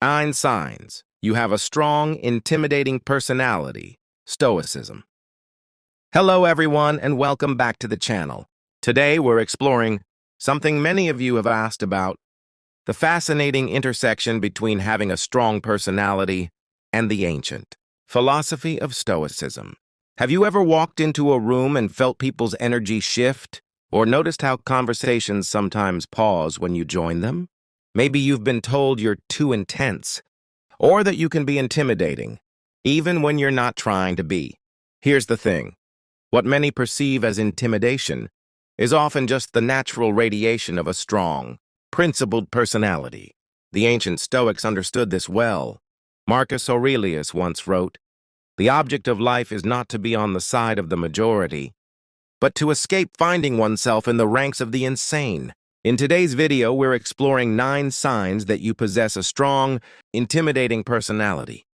9 signs you have a strong, intimidating personality. Stoicism. Hello, everyone, and welcome back to the channel. Today, we're exploring something many of you have asked about, the fascinating intersection between having a strong personality and the ancient philosophy of Stoicism. Have you ever walked into a room and felt people's energy shift, or noticed how conversations sometimes pause when you join them? Maybe you've been told you're too intense, or that you can be intimidating, even when you're not trying to be. Here's the thing. What many perceive as intimidation is often just the natural radiation of a strong, principled personality. The ancient Stoics understood this well. Marcus Aurelius once wrote, "The object of life is not to be on the side of the majority, but to escape finding oneself in the ranks of the insane." In today's video, we're exploring 9 signs that you possess a strong, intimidating personality,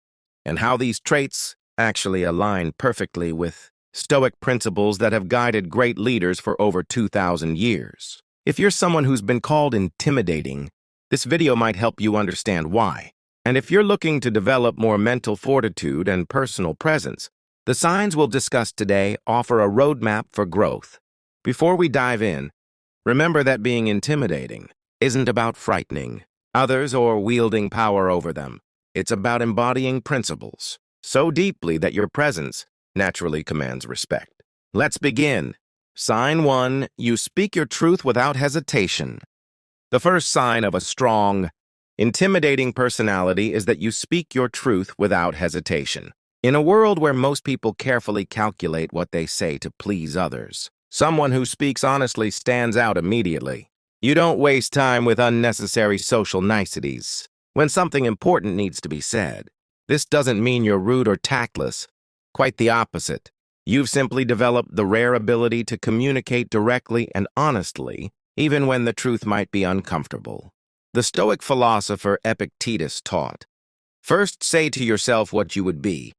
and how these traits actually align perfectly with Stoic principles that have guided great leaders for over 2,000 years. If you're someone who's been called intimidating, this video might help you understand why. And if you're looking to develop more mental fortitude and personal presence, the signs we'll discuss today offer a roadmap for growth. Before we dive in, remember that being intimidating isn't about frightening others or wielding power over them. It's about embodying principles so deeply that your presence naturally commands respect. Let's begin. Sign 1, you speak your truth without hesitation. The first sign of a strong, intimidating personality is that you speak your truth without hesitation. In a world where most people carefully calculate what they say to please others, someone who speaks honestly stands out immediately. You don't waste time with unnecessary social niceties when something important needs to be said. This doesn't mean you're rude or tactless. Quite the opposite. You've simply developed the rare ability to communicate directly and honestly, even when the truth might be uncomfortable. The Stoic philosopher Epictetus taught, "First say to yourself what you would be,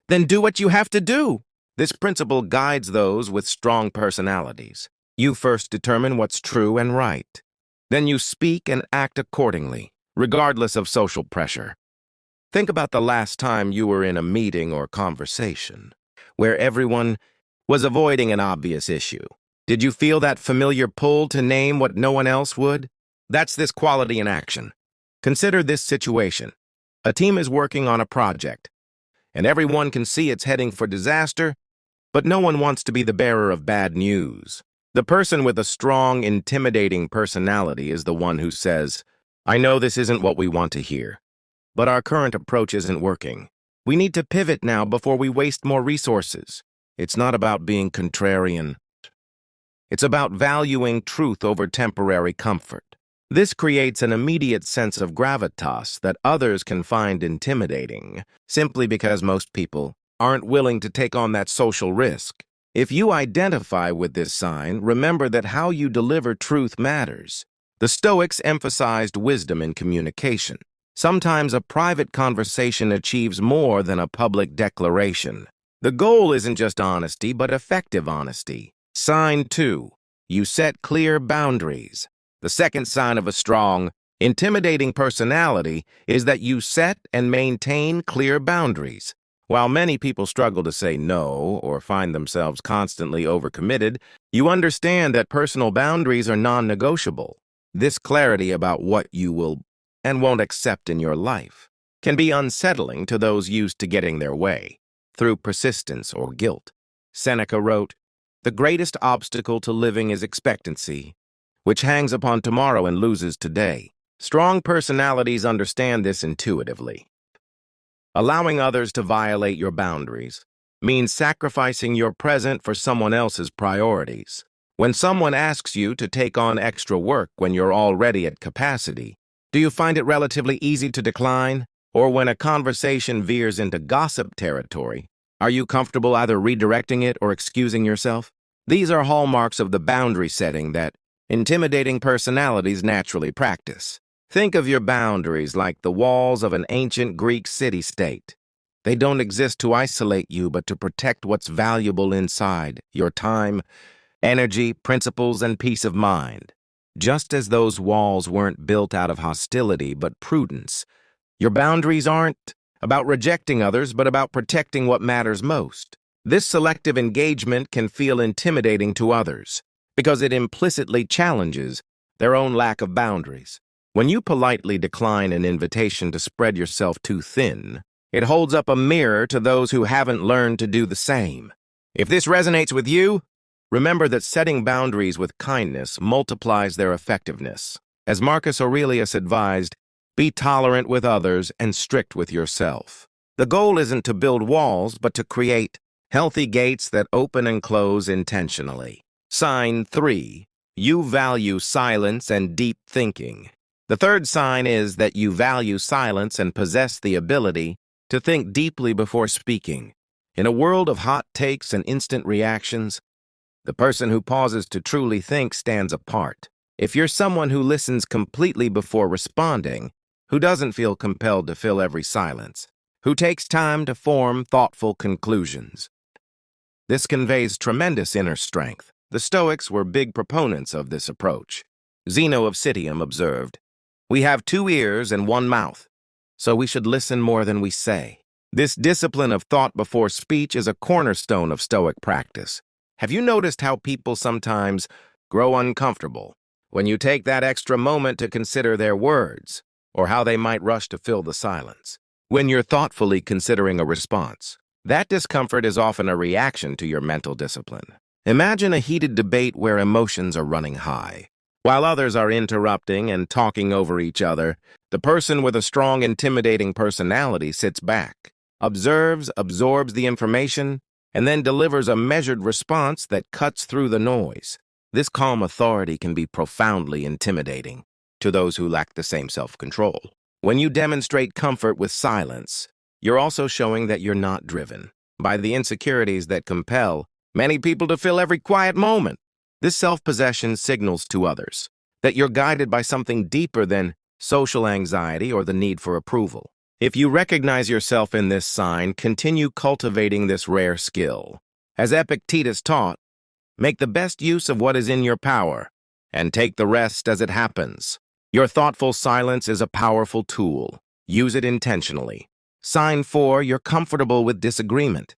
then do what you have to do." This principle guides those with strong personalities. You first determine what's true and right. Then you speak and act accordingly, regardless of social pressure. Think about the last time you were in a meeting or conversation where everyone was avoiding an obvious issue. Did you feel that familiar pull to name what no one else would? That's this quality in action. Consider this situation. A team is working on a project, and everyone can see it's heading for disaster, but no one wants to be the bearer of bad news. The person with a strong, intimidating personality is the one who says, "I know this isn't what we want to hear, but our current approach isn't working. We need to pivot now before we waste more resources." It's not about being contrarian. It's about valuing truth over temporary comfort. This creates an immediate sense of gravitas that others can find intimidating, simply because most people aren't willing to take on that social risk. If you identify with this sign, remember that how you deliver truth matters. The Stoics emphasized wisdom in communication. Sometimes a private conversation achieves more than a public declaration. The goal isn't just honesty, but effective honesty. Sign 2, you set clear boundaries. The second sign of a strong, intimidating personality is that you set and maintain clear boundaries. While many people struggle to say no or find themselves constantly overcommitted, you understand that personal boundaries are non-negotiable. This clarity about what you will and won't accept in your life can be unsettling to those used to getting their way through persistence or guilt. Seneca wrote, "The greatest obstacle to living is expectancy, which hangs upon tomorrow and loses today." Strong personalities understand this intuitively. Allowing others to violate your boundaries means sacrificing your present for someone else's priorities. When someone asks you to take on extra work when you're already at capacity, do you find it relatively easy to decline? Or when a conversation veers into gossip territory, are you comfortable either redirecting it or excusing yourself? These are hallmarks of the boundary setting that intimidating personalities naturally practice. Think of your boundaries like the walls of an ancient Greek city-state. They don't exist to isolate you, but to protect what's valuable inside: your time, energy, principles, and peace of mind. Just as those walls weren't built out of hostility but prudence, Your boundaries aren't about rejecting others, but about protecting what matters most. This selective engagement can feel intimidating to others because it implicitly challenges their own lack of boundaries. When you politely decline an invitation to spread yourself too thin, it holds up a mirror to those who haven't learned to do the same. If this resonates with you, remember that setting boundaries with kindness multiplies their effectiveness. As Marcus Aurelius advised, be tolerant with others and strict with yourself. The goal isn't to build walls, but to create healthy gates that open and close intentionally. Sign 3. You value silence and deep thinking. The third sign is that you value silence and possess the ability to think deeply before speaking. In a world of hot takes and instant reactions, the person who pauses to truly think stands apart. If you're someone who listens completely before responding, who doesn't feel compelled to fill every silence, who takes time to form thoughtful conclusions, this conveys tremendous inner strength. The Stoics were big proponents of this approach. Zeno of Citium observed, "We have 2 ears and 1 mouth, so we should listen more than we say." This discipline of thought before speech is a cornerstone of Stoic practice. Have you noticed how people sometimes grow uncomfortable when you take that extra moment to consider their words, or how they might rush to fill the silence? When you're thoughtfully considering a response, that discomfort is often a reaction to your mental discipline. Imagine a heated debate where emotions are running high. While others are interrupting and talking over each other, the person with a strong, intimidating personality sits back, observes, absorbs the information, and then delivers a measured response that cuts through the noise. This calm authority can be profoundly intimidating to those who lack the same self-control. When you demonstrate comfort with silence, you're also showing that you're not driven by the insecurities that compel many people to fill every quiet moment. This self-possession signals to others that you're guided by something deeper than social anxiety or the need for approval. If you recognize yourself in this sign, continue cultivating this rare skill. As Epictetus taught, make the best use of what is in your power and take the rest as it happens. Your thoughtful silence is a powerful tool. Use it intentionally. Sign 4, you're comfortable with disagreement.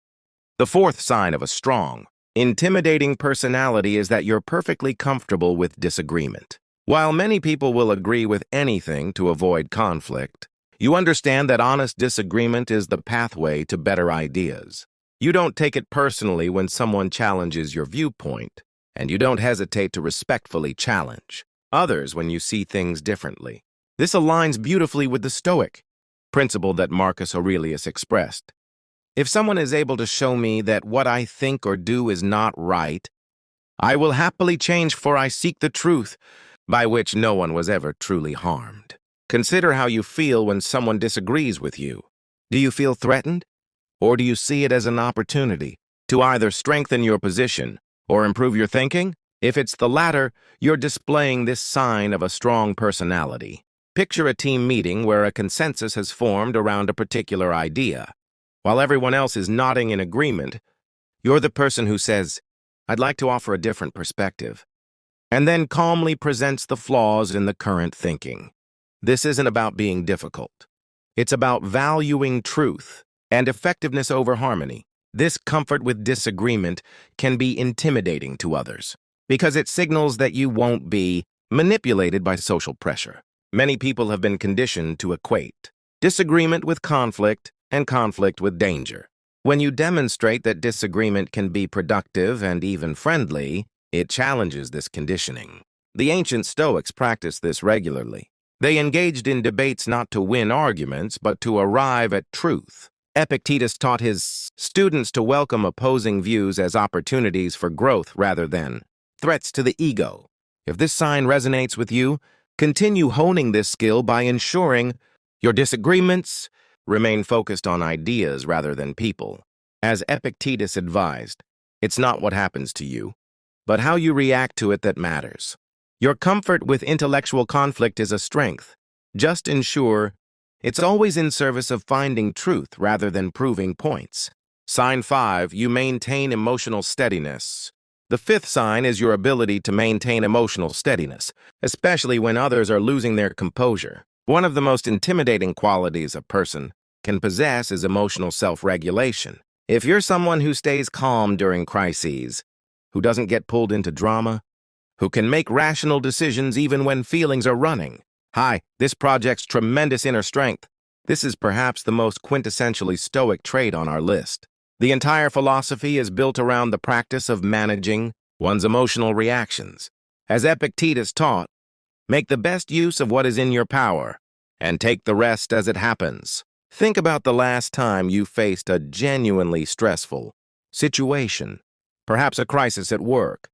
The fourth sign of a strong, intimidating personality is that you're perfectly comfortable with disagreement. While many people will agree with anything to avoid conflict, you understand that honest disagreement is the pathway to better ideas. You don't take it personally when someone challenges your viewpoint, and you don't hesitate to respectfully challenge others when you see things differently. This aligns beautifully with the Stoic principle that Marcus Aurelius expressed. If someone is able to show me that what I think or do is not right, I will happily change, for I seek the truth, by which no one was ever truly harmed. Consider how you feel when someone disagrees with you. Do you feel threatened? Or do you see it as an opportunity to either strengthen your position or improve your thinking? If it's the latter, you're displaying this sign of a strong personality. Picture a team meeting where a consensus has formed around a particular idea. While everyone else is nodding in agreement, you're the person who says, "I'd like to offer a different perspective," and then calmly presents the flaws in the current thinking. This isn't about being difficult. It's about valuing truth and effectiveness over harmony. This comfort with disagreement can be intimidating to others because it signals that you won't be manipulated by social pressure. Many people have been conditioned to equate disagreement with conflict and conflict with danger. When you demonstrate that disagreement can be productive and even friendly, it challenges this conditioning. The ancient Stoics practiced this regularly. They engaged in debates not to win arguments, but to arrive at truth. Epictetus taught his students to welcome opposing views as opportunities for growth rather than threats to the ego. If this sign resonates with you, continue honing this skill by ensuring your disagreements remain focused on ideas rather than people. As Epictetus advised, it's not what happens to you, but how you react to it that matters. Your comfort with intellectual conflict is a strength. Just ensure it's always in service of finding truth rather than proving points. Sign 5, you maintain emotional steadiness. The fifth sign is your ability to maintain emotional steadiness, especially when others are losing their composure. One of the most intimidating qualities a person can possess is emotional self-regulation. If you're someone who stays calm during crises, who doesn't get pulled into drama, who can make rational decisions even when feelings are running, this project's tremendous inner strength. This is perhaps the most quintessentially Stoic trait on our list. The entire philosophy is built around the practice of managing one's emotional reactions. As Epictetus taught, make the best use of what is in your power, and take the rest as it happens. Think about the last time you faced a genuinely stressful situation, perhaps a crisis at work,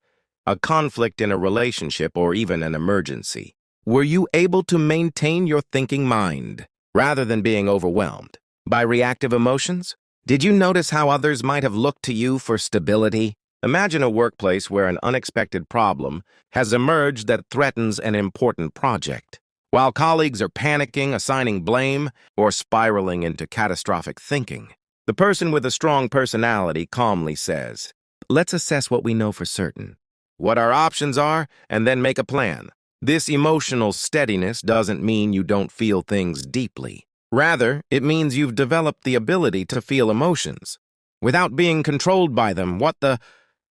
a conflict in a relationship, or even an emergency. Were you able to maintain your thinking mind rather than being overwhelmed by reactive emotions? Did you notice how others might have looked to you for stability? Imagine a workplace where an unexpected problem has emerged that threatens an important project. While colleagues are panicking, assigning blame, or spiraling into catastrophic thinking, the person with a strong personality calmly says, "Let's assess what we know for certain, what our options are, and then make a plan." This emotional steadiness doesn't mean you don't feel things deeply. Rather, it means you've developed the ability to feel emotions without being controlled by them, what the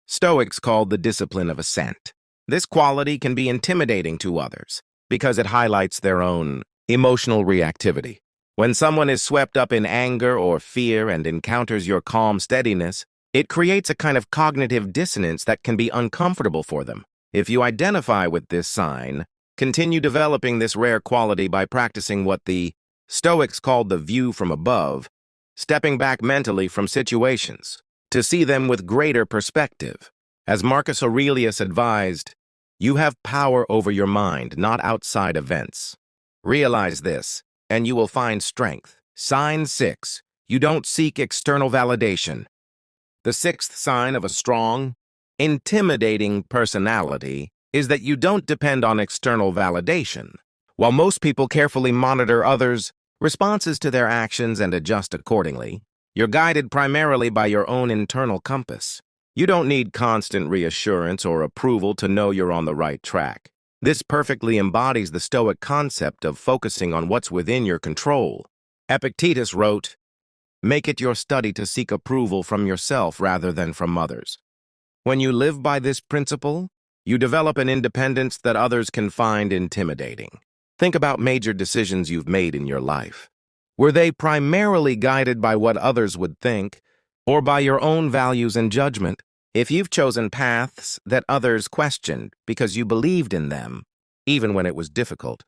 Stoics called the discipline of assent. This quality can be intimidating to others because it highlights their own emotional reactivity. When someone is swept up in anger or fear and encounters your calm steadiness, it creates a kind of cognitive dissonance that can be uncomfortable for them. If you identify with this sign, continue developing this rare quality by practicing what the Stoics called the view from above, stepping back mentally from situations to see them with greater perspective. As Marcus Aurelius advised, you have power over your mind, not outside events. Realize this, and you will find strength. Sign 6. You don't seek external validation. The sixth sign of a strong, intimidating personality is that you don't depend on external validation. While most people carefully monitor others' responses to their actions and adjust accordingly, you're guided primarily by your own internal compass. You don't need constant reassurance or approval to know you're on the right track. This perfectly embodies the Stoic concept of focusing on what's within your control. Epictetus wrote, "Make it your study to seek approval from yourself rather than from others." When you live by this principle, you develop an independence that others can find intimidating. Think about major decisions you've made in your life. Were they primarily guided by what others would think, or by your own values and judgment? If you've chosen paths that others questioned because you believed in them, even when it was difficult,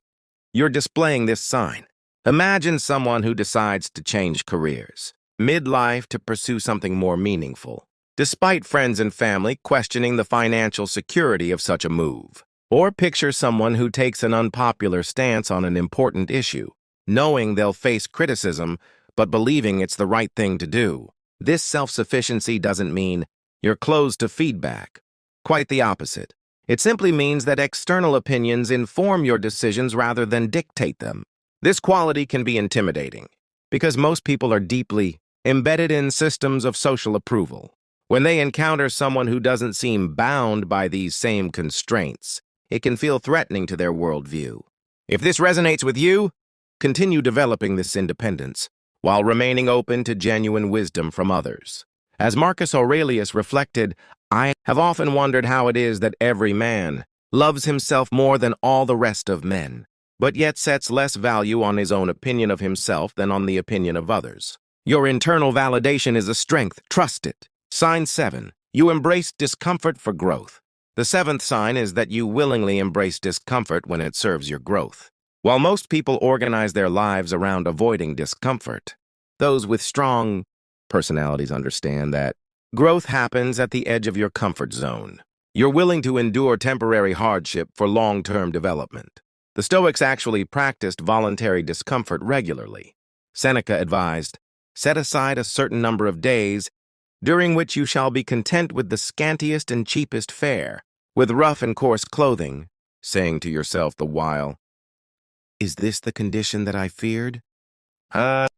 you're displaying this sign. Imagine someone who decides to change careers midlife to pursue something more meaningful, despite friends and family questioning the financial security of such a move. Or picture someone who takes an unpopular stance on an important issue, knowing they'll face criticism, but believing it's the right thing to do. This self-sufficiency doesn't mean you're closed to feedback. Quite the opposite. It simply means that external opinions inform your decisions rather than dictate them. This quality can be intimidating because most people are deeply embedded in systems of social approval. When they encounter someone who doesn't seem bound by these same constraints, it can feel threatening to their worldview. If this resonates with you, continue developing this independence while remaining open to genuine wisdom from others. As Marcus Aurelius reflected, "I have often wondered how it is that every man loves himself more than all the rest of men, but yet sets less value on his own opinion of himself than on the opinion of others." Your internal validation is a strength. Trust it. Sign 7. You embrace discomfort for growth. The seventh sign is that you willingly embrace discomfort when it serves your growth. While most people organize their lives around avoiding discomfort, those with strong personalities understand that growth happens at the edge of your comfort zone. You're willing to endure temporary hardship for long-term development. The Stoics actually practiced voluntary discomfort regularly. Seneca advised, "Set aside a certain number of days during which you shall be content with the scantiest and cheapest fare, with rough and coarse clothing," saying to yourself the while, "Is this the condition that I feared?"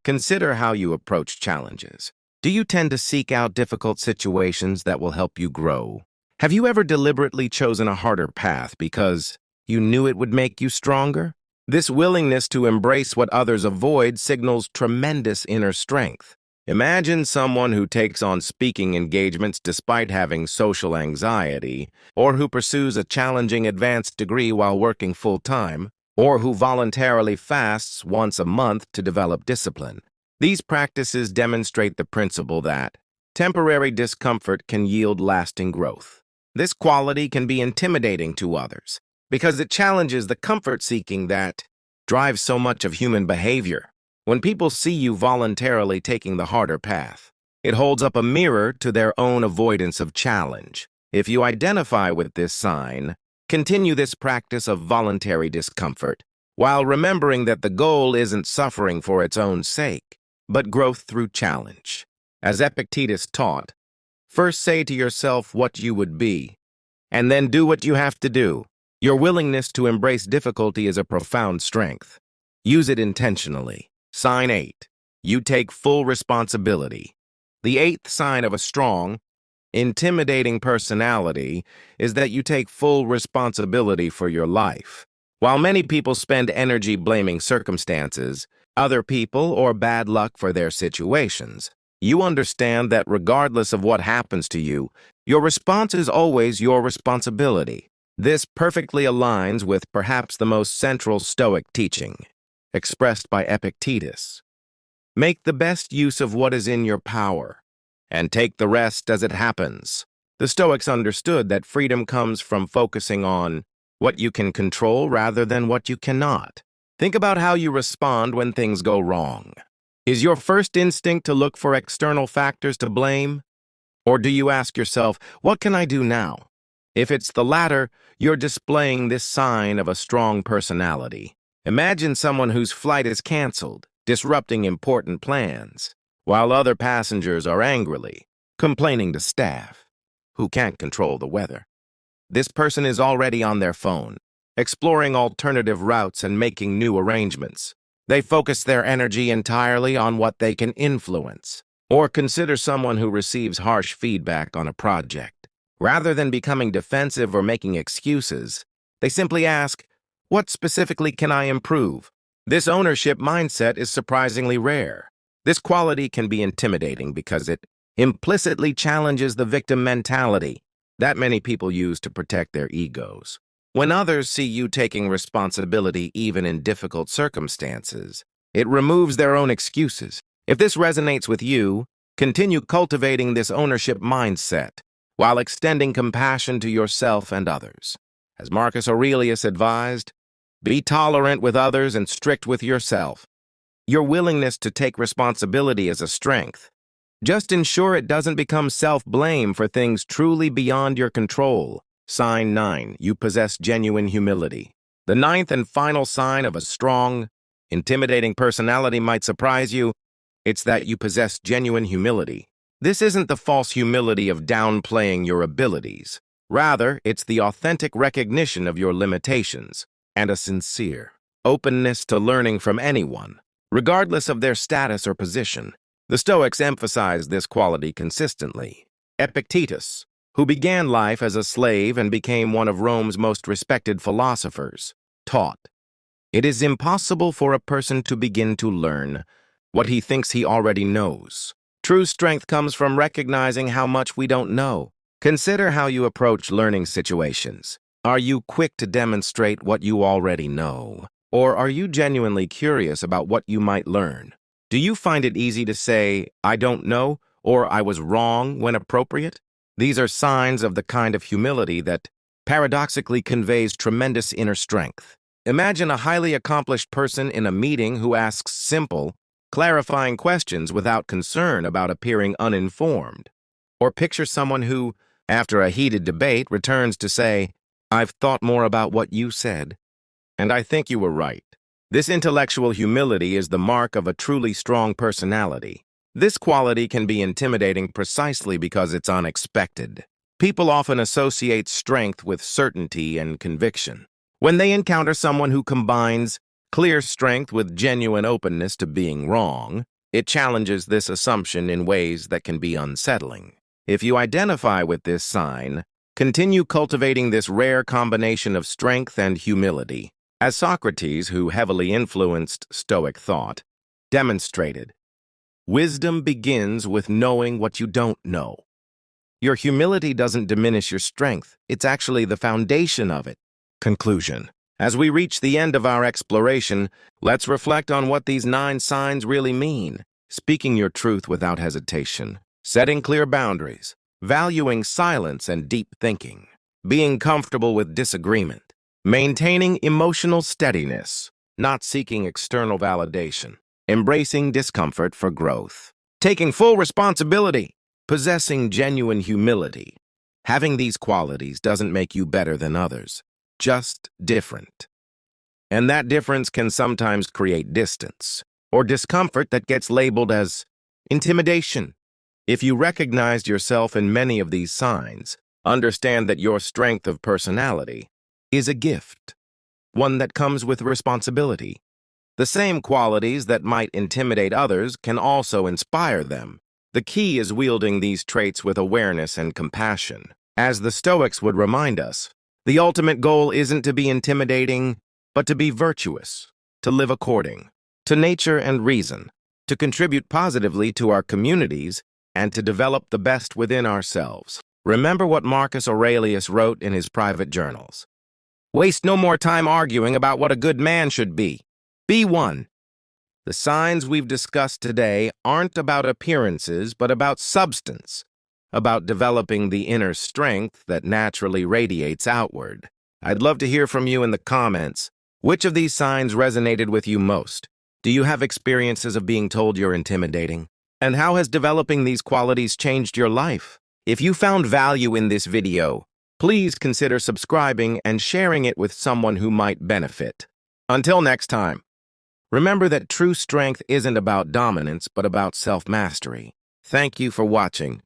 Consider how you approach challenges. Do you tend to seek out difficult situations that will help you grow? Have you ever deliberately chosen a harder path because you knew it would make you stronger? This willingness to embrace what others avoid signals tremendous inner strength. Imagine someone who takes on speaking engagements despite having social anxiety, or who pursues a challenging advanced degree while working full-time, or who voluntarily fasts once a month to develop discipline. These practices demonstrate the principle that temporary discomfort can yield lasting growth. This quality can be intimidating to others because it challenges the comfort-seeking that drives so much of human behavior. When people see you voluntarily taking the harder path, it holds up a mirror to their own avoidance of challenge. If you identify with this sign, continue this practice of voluntary discomfort, while remembering that the goal isn't suffering for its own sake, but growth through challenge. As Epictetus taught, first say to yourself what you would be, and then do what you have to do. Your willingness to embrace difficulty is a profound strength. Use it intentionally. Sign 8. You take full responsibility. The 8th sign of a strong, intimidating personality is that you take full responsibility for your life. While many people spend energy blaming circumstances, other people, or bad luck for their situations, you understand that regardless of what happens to you, your response is always your responsibility. This perfectly aligns with perhaps the most central Stoic teaching, expressed by Epictetus. Make the best use of what is in your power, and take the rest as it happens. The Stoics understood that freedom comes from focusing on what you can control rather than what you cannot. Think about how you respond when things go wrong. Is your first instinct to look for external factors to blame? Or do you ask yourself, what can I do now? If it's the latter, you're displaying this sign of a strong personality. Imagine someone whose flight is canceled, disrupting important plans, while other passengers are angrily complaining to staff, who can't control the weather. This person is already on their phone, exploring alternative routes and making new arrangements. They focus their energy entirely on what they can influence. Or consider someone who receives harsh feedback on a project. Rather than becoming defensive or making excuses, they simply ask, what specifically can I improve? This ownership mindset is surprisingly rare. This quality can be intimidating because it implicitly challenges the victim mentality that many people use to protect their egos. When others see you taking responsibility even in difficult circumstances, it removes their own excuses. If this resonates with you, continue cultivating this ownership mindset while extending compassion to yourself and others. As Marcus Aurelius advised, be tolerant with others and strict with yourself. Your willingness to take responsibility is a strength. Just ensure it doesn't become self-blame for things truly beyond your control. Sign 9. You possess genuine humility. The 9th and final sign of a strong, intimidating personality might surprise you. It's that you possess genuine humility. This isn't the false humility of downplaying your abilities. Rather, it's the authentic recognition of your limitations and a sincere openness to learning from anyone, regardless of their status or position. The Stoics emphasized this quality consistently. Epictetus, who began life as a slave and became one of Rome's most respected philosophers, taught, "It is impossible for a person to begin to learn what he thinks he already knows." True strength comes from recognizing how much we don't know. Consider how you approach learning situations. Are you quick to demonstrate what you already know? Or are you genuinely curious about what you might learn? Do you find it easy to say, "I don't know," or "I was wrong" when appropriate? These are signs of the kind of humility that paradoxically conveys tremendous inner strength. Imagine a highly accomplished person in a meeting who asks simple, clarifying questions without concern about appearing uninformed. Or picture someone who, after a heated debate, returns to say, "I've thought more about what you said, and I think you were right." This intellectual humility is the mark of a truly strong personality. This quality can be intimidating precisely because it's unexpected. People often associate strength with certainty and conviction. When they encounter someone who combines clear strength with genuine openness to being wrong, it challenges this assumption in ways that can be unsettling. If you identify with this sign, continue cultivating this rare combination of strength and humility. As Socrates, who heavily influenced Stoic thought, demonstrated, wisdom begins with knowing what you don't know. Your humility doesn't diminish your strength. It's actually the foundation of it. Conclusion. As we reach the end of our exploration, let's reflect on what these 9 signs really mean. Speaking your truth without hesitation, setting clear boundaries, valuing silence and deep thinking, being comfortable with disagreement, maintaining emotional steadiness, not seeking external validation, embracing discomfort for growth, taking full responsibility, possessing genuine humility. Having these qualities doesn't make you better than others, just different. And that difference can sometimes create distance or discomfort that gets labeled as intimidation. If you recognized yourself in many of these signs, understand that your strength of personality is a gift, one that comes with responsibility. The same qualities that might intimidate others can also inspire them. The key is wielding these traits with awareness and compassion. As the Stoics would remind us, the ultimate goal isn't to be intimidating, but to be virtuous, to live according to nature and reason, to contribute positively to our communities, and to develop the best within ourselves. Remember what Marcus Aurelius wrote in his private journals. Waste no more time arguing about what a good man should be. Be one. The signs we've discussed today aren't about appearances, but about substance, about developing the inner strength that naturally radiates outward. I'd love to hear from you in the comments. Which of these signs resonated with you most? Do you have experiences of being told you're intimidating? And how has developing these qualities changed your life? If you found value in this video, please consider subscribing and sharing it with someone who might benefit. Until next time, remember that true strength isn't about dominance, but about self-mastery. Thank you for watching.